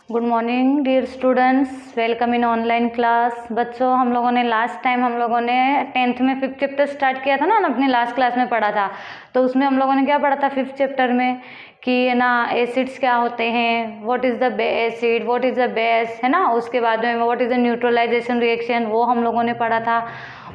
Good morning dear students, welcome in online class. बच्चों, हम लोगों ने लास्ट टाइम 10th में 5th चैप्टर स्टार्ट किया था ना, अपने लास्ट क्लास में पढ़ा था। तो उसमें हम लोगों ने क्या पढ़ा था 5th चैप्टर में कि ना एसिड्स क्या होते हैं, what is the acid, what is the base, है ना। उसके बाद में what is the neutralization reaction, वो हम लोगों ने पढ़ा था।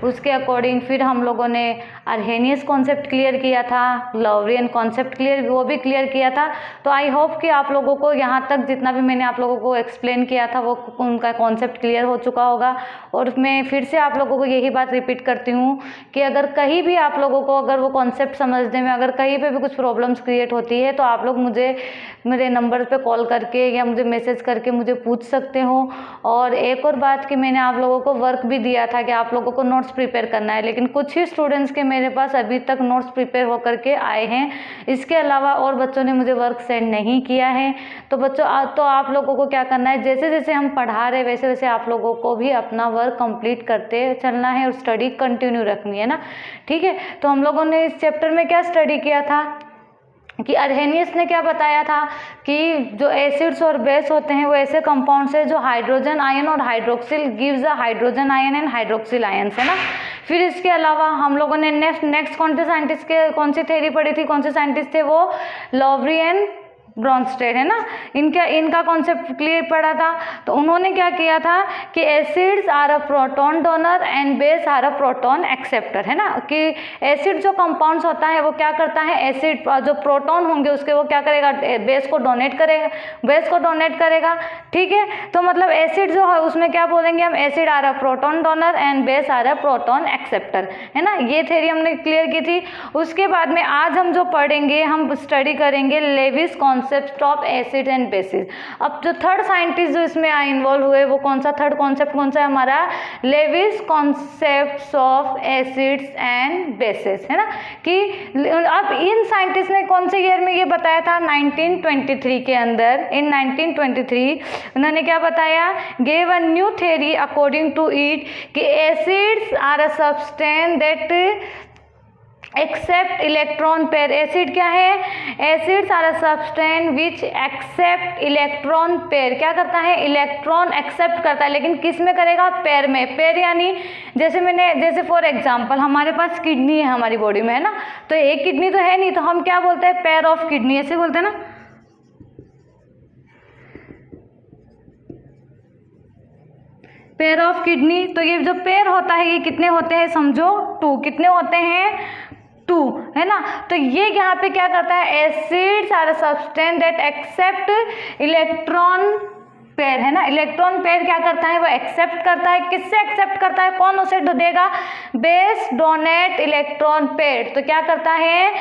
उसके अकॉर्डिंग फिर हम लोगों ने अर्हेनियस कॉन्सेप्ट क्लियर किया था, लॉवरियन कॉन्सेप्ट वो भी क्लियर किया था। तो आई होप कि आप लोगों को यहाँ तक जितना भी मैंने आप लोगों को एक्सप्लेन किया था वो उनका कॉन्सेप्ट क्लियर हो चुका होगा। और मैं फिर से आप लोगों को यही बात रिपीट करती हूँ कि अगर कहीं भी आप लोगों को अगर वो कॉन्सेप्ट समझने में अगर कहीं पर भी कुछ प्रॉब्लम्स क्रिएट होती है तो आप लोग मुझे मेरे नंबर पे कॉल करके या मुझे मैसेज करके मुझे पूछ सकते हो। और एक और बात कि मैंने आप लोगों को वर्क भी दिया था कि आप लोगों को नोट्स प्रिपेयर करना है, लेकिन कुछ ही स्टूडेंट्स के मेरे पास अभी तक नोट्स प्रिपेयर होकर के आए हैं। इसके अलावा और बच्चों ने मुझे वर्क सेंड नहीं किया है। तो बच्चों तो आप लोगों को क्या करना है, जैसे जैसे हम पढ़ा रहे वैसे वैसे आप लोगों को भी अपना वर्क कंप्लीट करते चलना है और स्टडी कंटिन्यू रखनी है ना, ठीक है। तो हम लोगों ने इस चैप्टर में क्या स्टडी किया था कि अर्हेनियस ने क्या बताया था कि जो एसिड्स और बेस होते हैं वो ऐसे कंपाउंड्स है जो हाइड्रोजन आयन और hydroxyl gives a hydrogen ion and hydroxyl ions, है ना। फिर इसके अलावा हम लोगों ने नेक्स्ट कौन सी थ्योरी पढ़ी थी, कौन से साइंटिस्ट थे वो, लॉवरियन ब्रॉन्स्टेड, है ना। इनका कॉन्सेप्ट क्लियर पड़ा था। तो उन्होंने क्या किया था कि acids are a proton donor and base are a proton acceptor, है ना। कि एसिड जो कंपाउंड्स होता है वो क्या करता है, एसिड जो प्रोटॉन होंगे उसके वो क्या करेगा, बेस को डोनेट करेगा, ठीक है। तो मतलब एसिड जो है उसमें क्या बोलेंगे हम, acid are a proton donor and base are a proton acceptor, है ना। ये थ्योरी हमने क्लियर की थी। उसके बाद में आज हम जो पढ़ेंगे, हम स्टडी करेंगे Lewis concept of acid and bases. अब जो थर्ड साइंटिस्ट जो इसमें इन्वॉल्व हुए वो कौन सा थर्ड कॉन्सेप्ट कौन सा है हमारा, Lewis concept of acids and bases, है ना। कि अब इन साइंटिस्ट ने कौन से ईयर में ये बताया था, 1923 के अंदर। इन 1923 उन्होंने क्या बताया, gave a new theory according to it कि acids are a substance that accept electron pair. Acid क्या है, acids are a substance which accept electron pair. क्या करता है, इलेक्ट्रॉन एक्सेप्ट करता है, लेकिन किस में करेगा, पेयर में। पेयर यानी जैसे फॉर एग्जांपल हमारे पास किडनी है हमारी बॉडी में, है ना। तो एक किडनी तो है नहीं, तो हम क्या बोलते हैं, पेयर ऑफ किडनी, ऐसे बोलते हैं ना। Pair of kidney. तो ये जो पेयर होता है ये कितने होते हैं, समझो 2। कितने होते हैं, 2, है ना। तो ये यहाँ पे क्या करता है, acids are a substance that accept electron pair, है ना। इलेक्ट्रॉन पेयर क्या करता है, वो एक्सेप्ट करता है। किससे एक्सेप्ट करता है, कौन उसे देगा, बेस डोनेट इलेक्ट्रॉन पेयर। तो क्या करता है,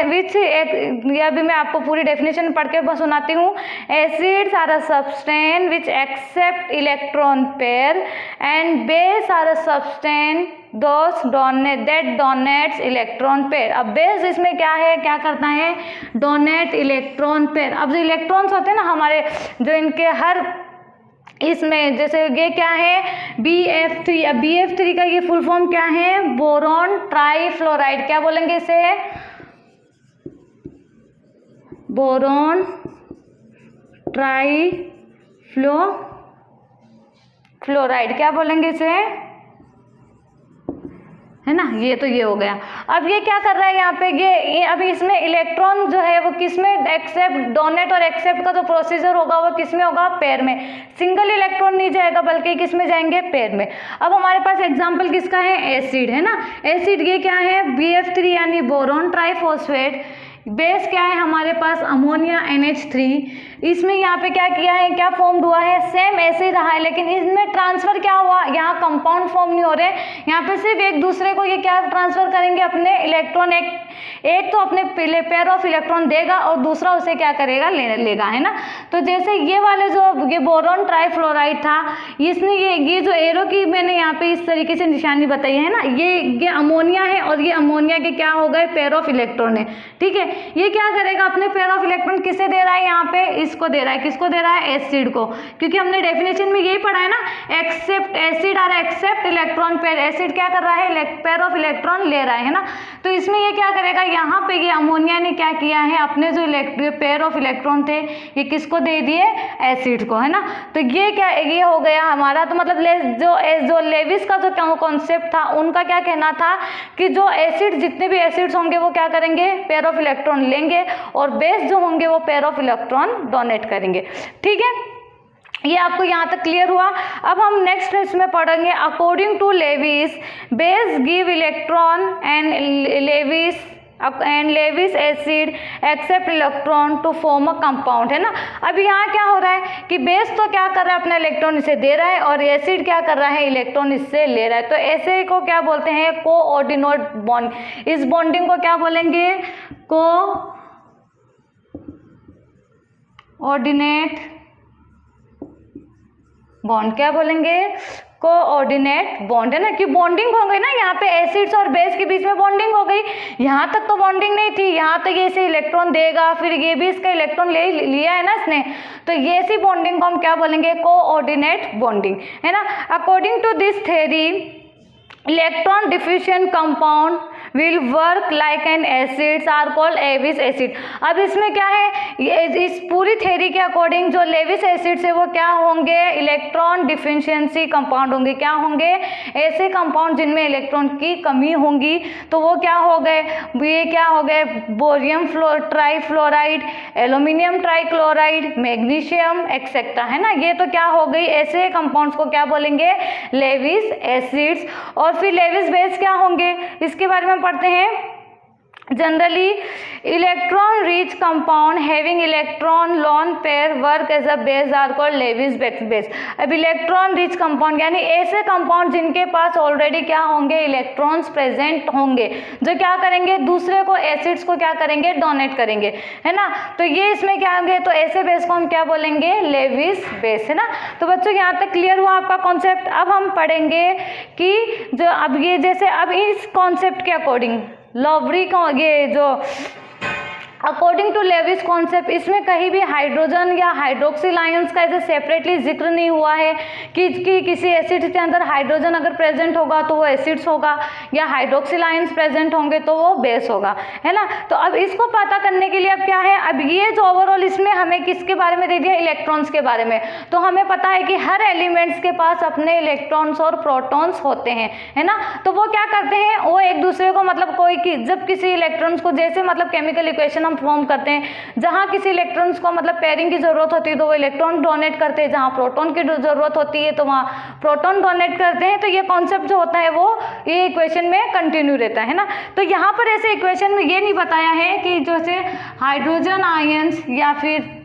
विच ये अभी मैं आपको पूरी डेफिनेशन पढ़ के बस सुनाती हूँ। Acids are a substance which accept electron pair and base are a substance that donates electron pair. अब बेस इसमें क्या है, क्या करता है, डोनेट इलेक्ट्रॉन पेयर। अब जो इलेक्ट्रॉन्स होते हैं ना हमारे, जो इनके हर इसमें जैसे ये क्या है, BF3। अब BF3 का ये फुल फॉर्म क्या है, बोरॉन ट्राईफ्लोराइड। क्या बोलेंगे इसे, बोरॉन ट्राईफ्लोराइड। क्या बोलेंगे इसे, है ना। ये हो गया। अब ये क्या कर रहा है यहाँ पे, ये अभी इसमें इलेक्ट्रॉन जो है वो किस में एक्सेप्ट, डोनेट और एक्सेप्ट का जो प्रोसीजर होगा वो किस में होगा, पेयर में। सिंगल इलेक्ट्रॉन नहीं जाएगा बल्कि किस में जाएंगे, पेयर में। अब हमारे पास एग्जांपल किसका है, एसिड, है ना। एसिड ये क्या है, BF3 यानी बोरॉन ट्राईफॉस्फेट। बेस क्या है हमारे पास, अमोनिया NH3। इसमें यहाँ पे क्या किया है, क्या फॉर्म हुआ है, सेम ऐसे ही रहा है, लेकिन इसमें ट्रांसफर क्या हुआ, यहाँ कंपाउंड फॉर्म नहीं हो रहे, यहाँ पे सिर्फ एक दूसरे को ये क्या ट्रांसफर करेंगे, अपने इलेक्ट्रॉन। एक तो अपने पेयर ऑफ इलेक्ट्रॉन देगा और दूसरा उसे क्या करेगा, लेगा, है ना। तो जैसे ये वाले जो ये बोरॉन ट्राईफ्लोराइड था, इसने ये जो एरो की मैंने यहाँ पे इस तरीके से निशानी बताई है ना, ये अमोनिया है और ये अमोनिया के क्या हो गए, पेयर ऑफ इलेक्ट्रॉन है, ठीक है। ये क्या करेगा, अपने पेयर ऑफ इलेक्ट्रॉन किसे दे रहा है, यहाँ पे इसको दे रहा है, किसको दे रहा है, एसिड को, क्योंकि हमने डेफिनेशन में यही पढ़ा है ना, एक्सेप्ट एसिड और एक्सेप्ट इलेक्ट्रॉन पेयर, एसिड क्या कर रहा है, पेयर ऑफ इलेक्ट्रॉन ले रहा है ना। तो इसमें ये क्या करेगा, यहाँ पे ये अमोनिया ने क्या किया है, अपने जो पेयर ऑफ इलेक्ट्रॉन थे ये किसको दे दिए, एसिड को, है ना। तो ये क्या, ये हो गया हमारा, तो मतलब जो लेविस का जो कॉन्सेप्ट था, उनका क्या कहना था कि जो एसिड, जितने भी एसिड्स होंगे वो क्या करेंगे, पेयर ऑफ इलेक्ट्रॉन लेंगे, और बेस जो होंगे वो पेयर ऑफ इलेक्ट्रॉन डोनेट करेंगे। ठीक है, ये आपको यहाँ तक क्लियर हुआ। अब हम नेक्स्ट इसमें पढ़ेंगे, according to Lewis base give electron and Lewis acid accept electron to form a compound, है ना। अब यहाँ क्या हो रहा है कि बेस तो क्या कर रहा है, अपना इलेक्ट्रॉन इसे दे रहा है, और एसिड क्या कर रहा है, इलेक्ट्रॉन इससे ले रहा है। तो ऐसे को क्या बोलते हैं, कोऑर्डिनेट बॉन्ड। इस बॉन्डिंग को क्या बोलेंगे, कोऑर्डिनेट बॉन्ड। क्या बोलेंगे, कोऑर्डिनेट बॉन्ड, है ना, कि बॉन्डिंग हो गई ना, यहाँ पे एसिड्स और बेस के बीच में बॉन्डिंग हो गई। यहाँ तक तो बॉन्डिंग नहीं थी, यहाँ तक ये इसे इलेक्ट्रॉन देगा, फिर ये भी इसका इलेक्ट्रॉन ले लिया है ना इसने, तो ये ऐसी बॉन्डिंग को हम क्या बोलेंगे, कोऑर्डिनेट बॉन्डिंग, है ना। According to this theory electron deficient compound will work like an acids are called Lewis acid. अब इसमें क्या है, इस पूरी थ्योरी के अकॉर्डिंग जो लेविस एसिड्स है वो क्या होंगे, इलेक्ट्रॉन डिफिशिएंसी कंपाउंड होंगे। क्या होंगे, ऐसे कंपाउंड जिनमें इलेक्ट्रॉन की कमी होंगी, तो वो क्या हो गए, ये क्या हो गए, boron trifluoride, aluminium trichloride, magnesium etcetera, है ना। ये तो क्या हो गई, ऐसे कंपाउंड्स को क्या बोलेंगे, लेविस एसिड्स। और फिर लेविस बेस क्या होंगे, इसके बारे में पढ़ते हैं। Generally electron rich compound having electron lone pair work as a base are called Lewis base. अब इलेक्ट्रॉन रिच कंपाउंड यानी ऐसे कंपाउंड जिनके पास ऑलरेडी क्या होंगे, इलेक्ट्रॉन्स प्रेजेंट होंगे, जो क्या करेंगे, दूसरे को एसिड्स को क्या करेंगे, डोनेट करेंगे, है ना। तो ये इसमें क्या होंगे, तो ऐसे बेस को हम क्या बोलेंगे, लेविस बेस, है ना। तो बच्चों यहाँ तक क्लियर हुआ आपका कॉन्सेप्ट। अब हम पढ़ेंगे कि जो अब ये जैसे अब इस कॉन्सेप्ट के अकॉर्डिंग लॉवरी का ये जो अकॉर्डिंग टू लेविस कॉन्सेप्ट, इसमें कहीं भी हाइड्रोजन या हाइड्रोक्सिल आयंस का ऐसे सेपरेटली जिक्र नहीं हुआ है कि किसी एसिड के अंदर हाइड्रोजन अगर प्रेजेंट होगा तो वो एसिड्स होगा, या हाइड्रोक्सिल आयंस प्रेजेंट होंगे तो वो बेस होगा, है ना। तो अब इसको पता करने के लिए अब क्या है, अब ये जो ओवरऑल इसमें हमें किसके बारे में दे दिया, इलेक्ट्रॉन्स के बारे में। तो हमें पता है कि हर एलिमेंट्स के पास अपने इलेक्ट्रॉन्स और प्रोटॉन्स होते हैं, है ना। तो वो क्या करते हैं, वो एक दूसरे को मतलब जब किसी इलेक्ट्रॉन्स को, जैसे मतलब केमिकल इक्वेशन फॉर्म करते हैं, जहां किसी इलेक्ट्रॉन्स को मतलब पेयरिंग की जरूरत होती है तो वो इलेक्ट्रॉन डोनेट करते हैं, जहां प्रोटॉन की जरूरत होती है तो वहां प्रोटॉन डोनेट करते हैं। तो ये कॉन्सेप्ट जो होता है वो ये इक्वेशन में कंटिन्यू रहता है ना। तो यहाँ पर ऐसे इक्वेशन में ये नहीं बताया है कि जैसे हाइड्रोजन आयंस या फिर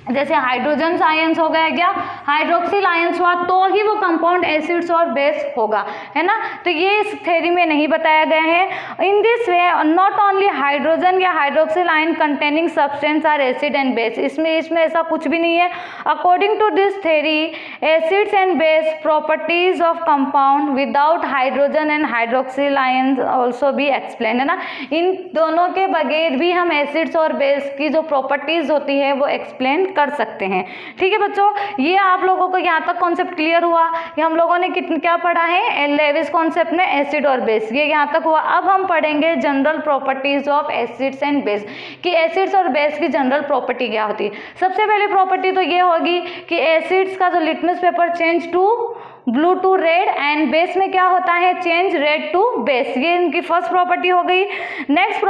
जैसे हाइड्रोजन आयंस हो गया या हाइड्रोक्सिल आयंस हुआ तो ही वो कंपाउंड एसिड्स और बेस होगा, है ना। तो ये इस थ्योरी में नहीं बताया गया है। In this way not only hydrogen या hydroxyl ion containing substance are acid and base, इसमें ऐसा कुछ भी नहीं है। According to this theory acids and base properties of compound without hydrogen and hydroxyl ion also भी एक्सप्लेन, है ना। इन दोनों के बगैर भी हम एसिड्स और बेस की जो प्रॉपर्टीज होती है वो एक्सप्लेन कर सकते हैं। ठीक है बच्चों, ये आप लोगों को यहाँ तक कॉन्सेप्ट क्लियर हुआ कि हम लोगों ने क्या पढ़ा है, लेविस कॉन्सेप्ट में एसिड और बेस, ये यहाँ तक हुआ। अब हम पढ़ेंगे general properties of acids and base, कि एसिड्स और बेस की जनरल प्रॉपर्टी क्या होती है। सबसे पहली प्रॉपर्टी तो ये होगी कि एसिड्स का जो litmus paper change to blue to red and base में क्या होता है, चेंज रेड टू बेस, ये इनकी फर्स्ट प्रॉपर्टी हो गई। नेक्स्ट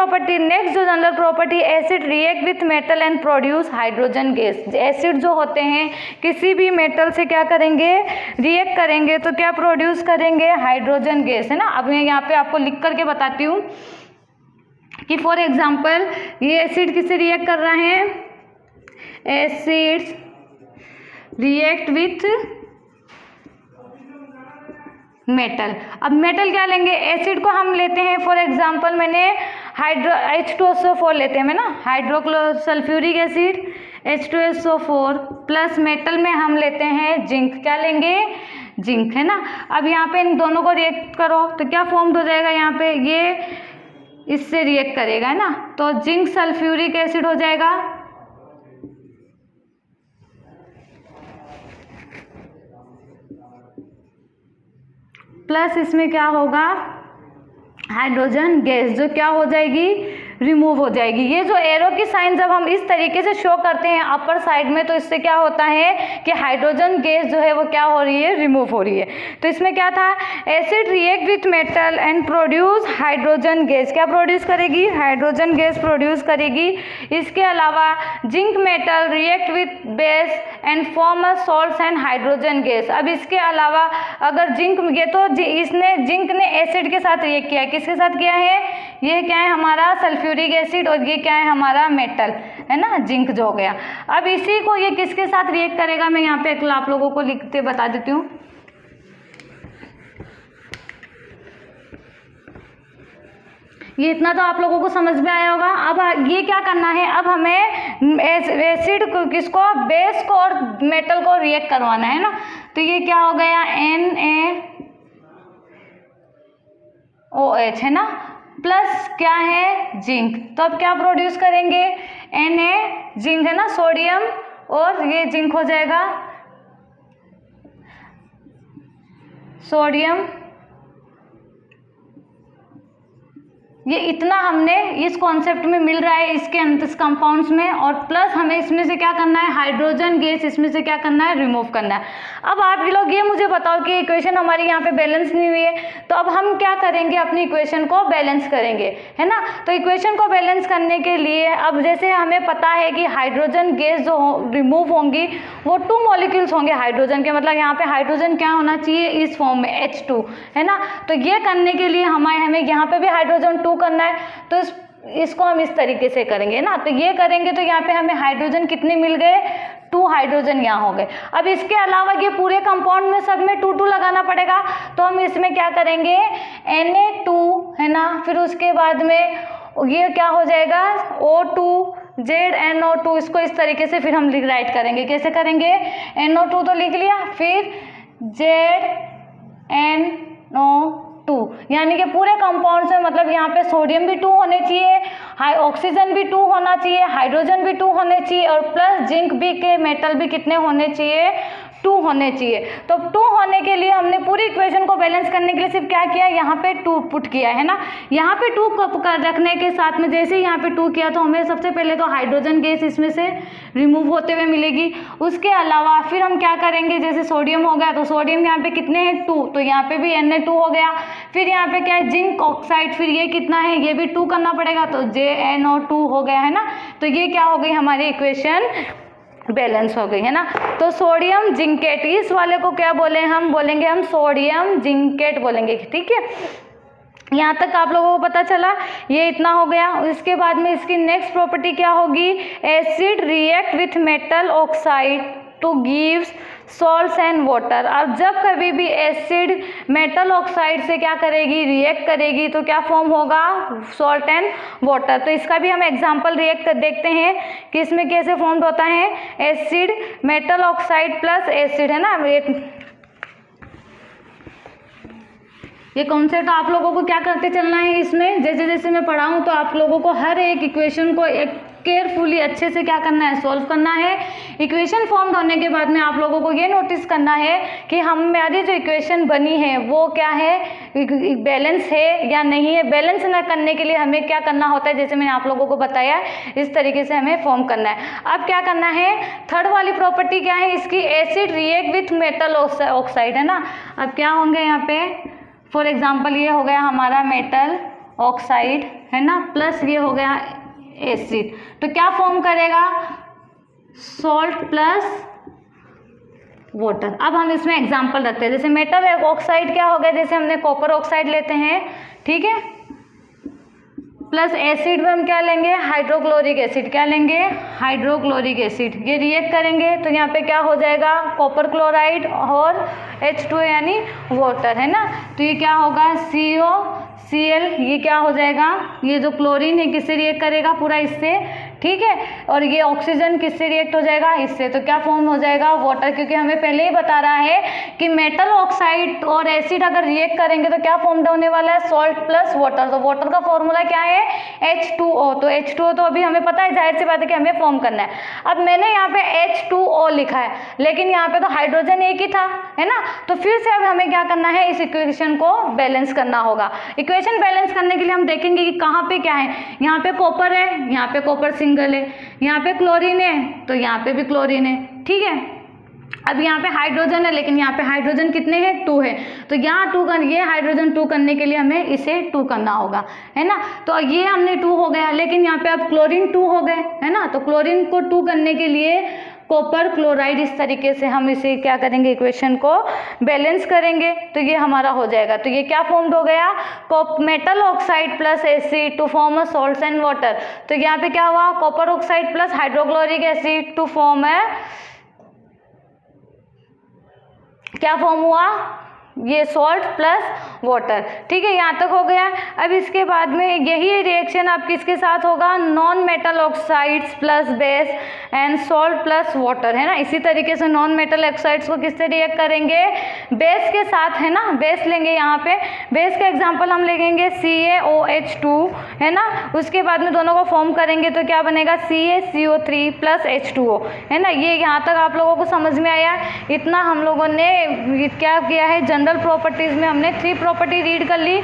जो general property, acid react with metal and produce hydrogen gas. Acid जो होते हैं किसी भी मेटल से क्या करेंगे, रिएक्ट करेंगे तो क्या प्रोड्यूस करेंगे, हाइड्रोजन गैस, है ना। अब मैं यहाँ पे आपको लिख करके बताती हूँ कि फॉर एग्जाम्पल ये एसिड किससे रिएक्ट कर रहे हैं, एसिड्स रिएक्ट विथ मेटल। अब मेटल क्या लेंगे, एसिड को हम लेते हैं फॉर एग्जांपल मैंने H2SO4 लेते हैं ना, हाइड्रोक्लोसल्फ्यूरिक एसिड H2SO4 प्लस मेटल में हम लेते हैं जिंक, क्या लेंगे, जिंक, है ना। अब यहाँ पे इन दोनों को रिएक्ट करो तो क्या फॉर्म हो जाएगा, यहाँ पे ये इससे रिएक्ट करेगा, है ना। तो जिंक सल्फ्यूरिक एसिड हो जाएगा, प्लस इसमें क्या होगा, हाइड्रोजन गैस, जो क्या हो जाएगी, रिमूव हो जाएगी। ये जो एरो की साइन जब हम इस तरीके से शो करते हैं अपर साइड में, तो इससे क्या होता है कि हाइड्रोजन गैस जो है वो क्या हो रही है, रिमूव हो रही है। तो इसमें क्या था, acid react with metal and produce hydrogen gas, क्या प्रोड्यूस करेगी, हाइड्रोजन गैस प्रोड्यूस करेगी। इसके अलावा zinc metal react with base and form a salts and hydrogen gas. अब इसके अलावा अगर जिंक, ये तो इसने जिंक ने एसिड के साथ रिएक्ट किया है, किसके साथ किया है, ये क्या है हमारा सल्फ्यूरिक एसिड, और ये क्या है हमारा मेटल, है ना, जिंक जो हो गया। अब इसी को ये किसके साथ रिएक्ट करेगा, मैं यहाँ पे आप लोगों को लिखते बता देती हूँ। ये इतना तो आप लोगों को समझ में आया होगा। अब ये क्या करना है, अब हमें एसिड को, किसको, बेस को और मेटल को रिएक्ट करवाना है ना। तो ये क्या हो गया, NaOH, है ना, प्लस क्या है, जिंक। तो अब क्या प्रोड्यूस करेंगे, Na जिंक, है ना, सोडियम, और ये जिंक हो जाएगा सोडियम। ये इतना हमने इस कॉन्सेप्ट में मिल रहा है इसके इस कंपाउंड्स में, और प्लस हमें इसमें से क्या करना है, हाइड्रोजन गैस इसमें से क्या करना है, रिमूव करना है। अब आप लोग ये मुझे बताओ कि इक्वेशन हमारी यहाँ पे बैलेंस नहीं हुई है, तो अब हम क्या करेंगे, अपनी इक्वेशन को बैलेंस करेंगे, है ना। तो इक्वेशन को बैलेंस करने के लिए अब जैसे हमें पता है कि हाइड्रोजन गैस जो रिमूव होंगी वो 2 मॉलिक्यूल्स होंगे हाइड्रोजन के, मतलब यहाँ पे हाइड्रोजन क्या होना चाहिए, इस फॉर्म में H2, है ना। तो ये करने के लिए हमें यहाँ पे भी हाइड्रोजन 2 करना है, तो इसको हम इस तरीके से करेंगे ना। तो ये करेंगे तो यहाँ पे हमें हाइड्रोजन कितने मिल गए, 2 हाइड्रोजन यहाँ हो गए। अब इसके अलावा ये पूरे कंपाउंड में सब में 2 लगाना पड़ेगा, तो हम इसमें क्या करेंगे, Na2, है ना, फिर उसके बाद में ये क्या हो जाएगा, O2 ZNO2, इसको इस तरीके से फिर हम राइट करेंगे। कैसे करेंगे, NO2 तो लिख लिया, फिर ZNO2, यानी कि पूरे कंपाउंड में, मतलब यहाँ पे सोडियम भी 2 होने चाहिए, ऑक्सीजन भी 2 होना चाहिए, हाइड्रोजन भी 2 होने चाहिए, और प्लस जिंक भी के मेटल भी कितने होने चाहिए, 2 होने चाहिए। तो 2 होने के लिए हमने पूरी इक्वेशन को बैलेंस करने के लिए सिर्फ क्या किया, यहाँ पे 2 पुट किया, है ना। यहाँ पे 2 रखने के साथ में जैसे ही यहाँ पे 2 किया, तो हमें सबसे पहले तो हाइड्रोजन गैस इसमें से रिमूव होते हुए मिलेगी। उसके अलावा फिर हम क्या करेंगे, जैसे सोडियम हो गया, तो सोडियम यहाँ पे कितने हैं, 2, तो यहाँ पे भी Na2 हो गया। फिर यहाँ पे क्या है, जिंक ऑक्साइड, फिर ये कितना है, ये भी 2 करना पड़ेगा, तो JNO2 हो गया, है ना। तो ये क्या हो गई, हमारी इक्वेशन बैलेंस हो गई, है ना। तो सोडियम जिंकेट, इस वाले को क्या बोले, हम बोलेंगे, हम सोडियम जिंकेट बोलेंगे, ठीक है। यहाँ तक आप लोगों को पता चला, ये इतना हो गया। इसके बाद में इसकी नेक्स्ट प्रॉपर्टी क्या होगी, acid react with metal oxide two gives salts and water. अब जब कभी भी एसिड मेटल ऑक्साइड से क्या करेगी, रिएक्ट करेगी, तो क्या फॉर्म होगा, सॉल्ट एंड वाटर। तो इसका भी हम एग्जांपल रिएक्ट देखते हैं कि इसमें कैसे फॉर्म होता है, acid metal oxide plus acid, है ना। ये कॉन्सेप्ट आप लोगों को क्या करते चलना है, इसमें जैसे जैसे मैं पढ़ाऊँ तो आप लोगों को हर एक इक्वेशन को एक केयरफुली अच्छे से क्या करना है, सॉल्व करना है। इक्वेशन फॉर्म होने के बाद में आप लोगों को ये नोटिस करना है कि हमारी जो इक्वेशन बनी है वो क्या है, बैलेंस है या नहीं है। बैलेंस ना करने के लिए हमें क्या करना होता है, जैसे मैंने आप लोगों को बताया, इस तरीके से हमें फॉर्म करना है। अब क्या करना है, थर्ड वाली प्रॉपर्टी क्या है इसकी, acid react with metal oxide, है ना। अब क्या होंगे यहाँ पे, फॉर एग्जाम्पल ये हो गया हमारा मेटल ऑक्साइड, है ना, प्लस ये हो गया एसिड, तो क्या फॉर्म करेगा, सॉल्ट प्लस वाटर। अब हम इसमें एग्जांपल रखते हैं, जैसे मेटल ऑक्साइड क्या हो गया, जैसे हमने कॉपर ऑक्साइड लेते हैं, ठीक है, प्लस एसिड में हम क्या लेंगे, हाइड्रोक्लोरिक एसिड, क्या लेंगे, हाइड्रोक्लोरिक एसिड। ये रिएक्ट करेंगे तो यहाँ पे क्या हो जाएगा, कॉपर क्लोराइड और H2 यानी वाटर, है ना। तो ये क्या होगा, COCl, ये क्या हो जाएगा, ये जो क्लोरीन है किससे रिएक्ट करेगा, पूरा इससे ठीक है। और ये ऑक्सीजन किससे रिएक्ट हो जाएगा, इससे। तो क्या फॉर्म हो जाएगा, वाटर, क्योंकि हमें पहले ही बता रहा है कि मेटल ऑक्साइड और एसिड अगर रिएक्ट करेंगे तो क्या फॉर्म होने वाला है, सॉल्ट प्लस वाटर। तो वाटर का फॉर्मूला क्या है, H2O। तो H2O तो अभी हमें पता है, जाहिर सी बात है कि हमें फॉर्म करना है। अब मैंने यहाँ पे H2O लिखा है, लेकिन यहाँ पे तो हाइड्रोजन एक ही था, है ना। तो फिर से अब हमें क्या करना है, इस इक्वेशन को बैलेंस करना होगा। इक्वेशन बैलेंस करने के लिए हम देखेंगे कि कहाँ पे क्या है। यहाँ पे कॉपर है, यहाँ पे कॉपर सिंगल है, यहाँ पे क्लोरीन है तो यहाँ पे भी क्लोरीन है, ठीक है। अब यहाँ पे हाइड्रोजन है, लेकिन यहाँ पे हाइड्रोजन कितने हैं, 2 है। तो यहाँ 2 कर, ये हाइड्रोजन 2 करने के लिए हमें इसे 2 करना होगा, है ना। तो ये हमने 2 हो गया, लेकिन यहाँ पे अब क्लोरीन 2 हो गए, है ना। तो क्लोरीन को 2 करने के लिए कॉपर क्लोराइड, इस तरीके से हम इसे क्या करेंगे, इक्वेशन को बैलेंस करेंगे। तो ये हमारा हो जाएगा। तो ये क्या फॉर्म हो गया, metal oxide plus acid to form a salt and water. तो यहाँ पे क्या हुआ, copper oxide plus hydrochloric acid to form है, क्या फॉर्म हुआ, ये सॉल्ट प्लस वाटर, ठीक है। यहाँ तक हो गया। अब इसके बाद में यही रिएक्शन आप किसके साथ होगा, non metal oxides plus base and salt plus water, है ना। इसी तरीके से नॉन मेटल ऑक्साइड्स को किससे रिएक्ट करेंगे, बेस के साथ, है ना। बेस लेंगे, यहाँ पे बेस का एग्जांपल हम लेंगे CaOH2, है ना। उसके बाद में दोनों को फॉर्म करेंगे तो क्या बनेगा, CaCO3 प्लस H2O, है ना। ये यहाँ तक आप लोगों को समझ में आया। इतना हम लोगों ने क्या किया है, जनरल प्रॉपर्टीज में हमने 3 प्रॉपर्टी रीड कर ली।